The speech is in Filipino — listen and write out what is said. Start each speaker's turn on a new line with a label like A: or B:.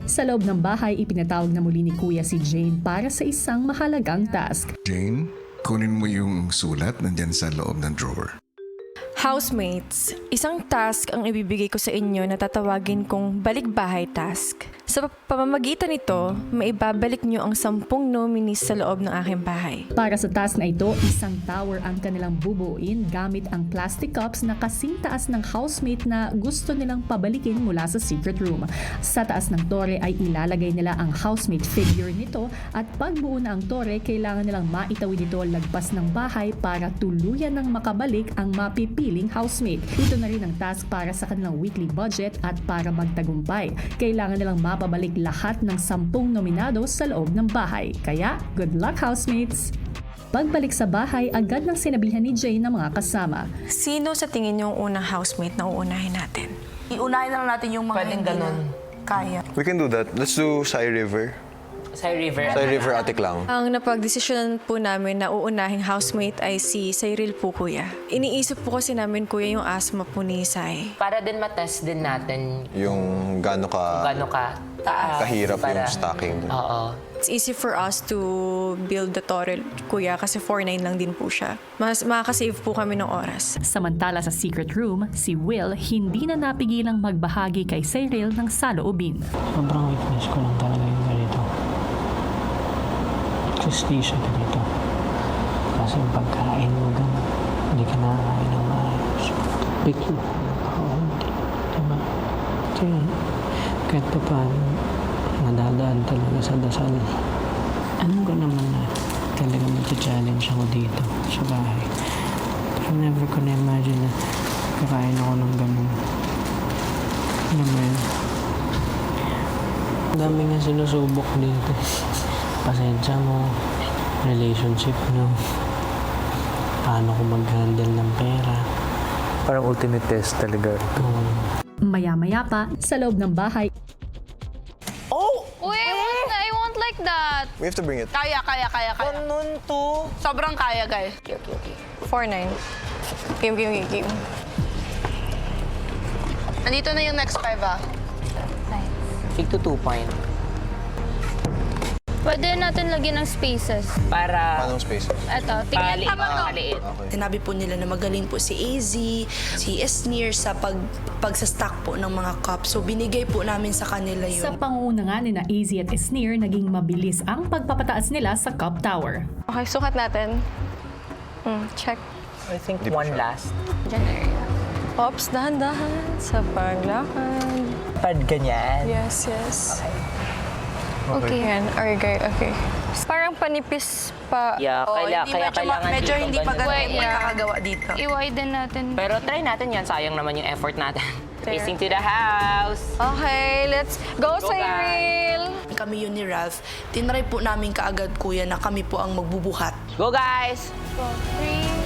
A: Sa loob ng bahay, ipinatawag na muli ni Kuya si Jane para sa isang mahalagang task.
B: Jane, kunin mo yung sulat nandyan sa loob ng drawer.
C: Housemates, isang task ang ibibigay ko sa inyo na tatawagin kong balikbahay task. Sa pamamagitan nito, maibabalik nyo ang 10 nominees sa loob ng aking bahay.
A: Para sa task na ito, isang tower ang kanilang bubuuin gamit ang plastic cups na kasing taas ng housemate na gusto nilang pabalikin mula sa secret room. Sa taas ng tore ay ilalagay nila ang housemate figure nito at pagbuo na ang tore, kailangan nilang maitawid ito lagpas ng bahay para tuluyan ng makabalik ang mapipiling housemate. Ito na rin ang task para sa kanilang weekly budget at para magtagumpay. Kailangan nilang mapabalik lahat ng 10 nominado sa loob ng bahay. Kaya, good luck housemates! Pagbalik sa bahay, agad nang sinabihan ni Jane ng mga kasama.
C: Sino sa tingin yung unang housemate na uunahin natin?
D: Iunahin na lang natin yung mga
E: Pwedeng
D: hindi
E: ganun.
D: na kaya.
F: We can do that. Let's do Sai River.
E: Sai River.
F: Sai River Atik lang.
C: Ang napagdesisyonan po namin na uunahing housemate ay si Cyril po, kuya. Iniisip po kasi namin, kuya, yung asthma po ni Sai.
E: Para din matest din natin
F: Yung gaano ka
E: gano'n ka
F: kahirap
E: para-
F: yung stacking.
E: Oo.
C: It's easy for us to build the tore, kuya, kasi 4'9" lang din po siya. Mas makakasave po kami ng oras.
A: Samantala sa secret room, si Will hindi na napigilang magbahagi kay Cyril ng saloobin.
G: Sobrang weakness ko lang talaga yung ganito. Sustisya ganito. Kasi yung pagkain mo gano'n, hindi ka nakakain ng maayos. Bigla ako, hindi. Diba? Kaya, kahit pa paano, nadadaan talaga sa dasal. Alam ko naman na talaga mag-challenge ako dito sa bahay. Pero never ko na-imagine na kakain ako ng gano'n. Alam mo yun? Ang dami nga sinusubok dito. Pasensya mo, relationship nyo, paano ko mag-handle ng pera.
H: Parang ultimate test talaga.
A: Maya-maya pa, sa loob ng bahay,
I: Uy, I won't like that.
F: We have to bring it.
D: Kaya.
E: Ganun to.
D: Sobrang kaya, guys.
C: 4'9". Game.
D: Nandito na yung next 5, ah.
E: Take to 2 point.
I: Pwede natin lagyan ng spaces.
E: Para
F: Paano spaces?
I: Eto, tingnan
E: maliit.
D: Sinabi po nila na magaling po si AZ, si Esnir sa pagsastock po ng mga cups. So binigay po namin sa kanila yun.
A: sa pangunguna nga ni na AZ at Esnir, naging mabilis ang pagpapataas nila sa cup tower.
C: Okay, sukat natin. Check.
E: I think one last.
C: Ops, dahan-dahan sa paglakad.
E: Pad ganyan.
C: Yes.
I: Okay.
C: Yan, okay. Parang panipis pa.
E: Yeah, kaya kailangan
D: medyo
E: dito
D: hindi pa
E: ganun.
D: ganun
I: Wait,
D: yung
I: yeah.
D: makakagawa dito.
I: I-widen natin.
E: Pero try natin yan. Sayang naman yung effort natin.
C: Fair.
E: Facing to the house.
C: Okay, let's go, Cyril!
D: Kami yun ni Ralph. Tinry po namin kaagad, kuya, na kami po ang magbubuhat.
E: Go guys!
I: 3,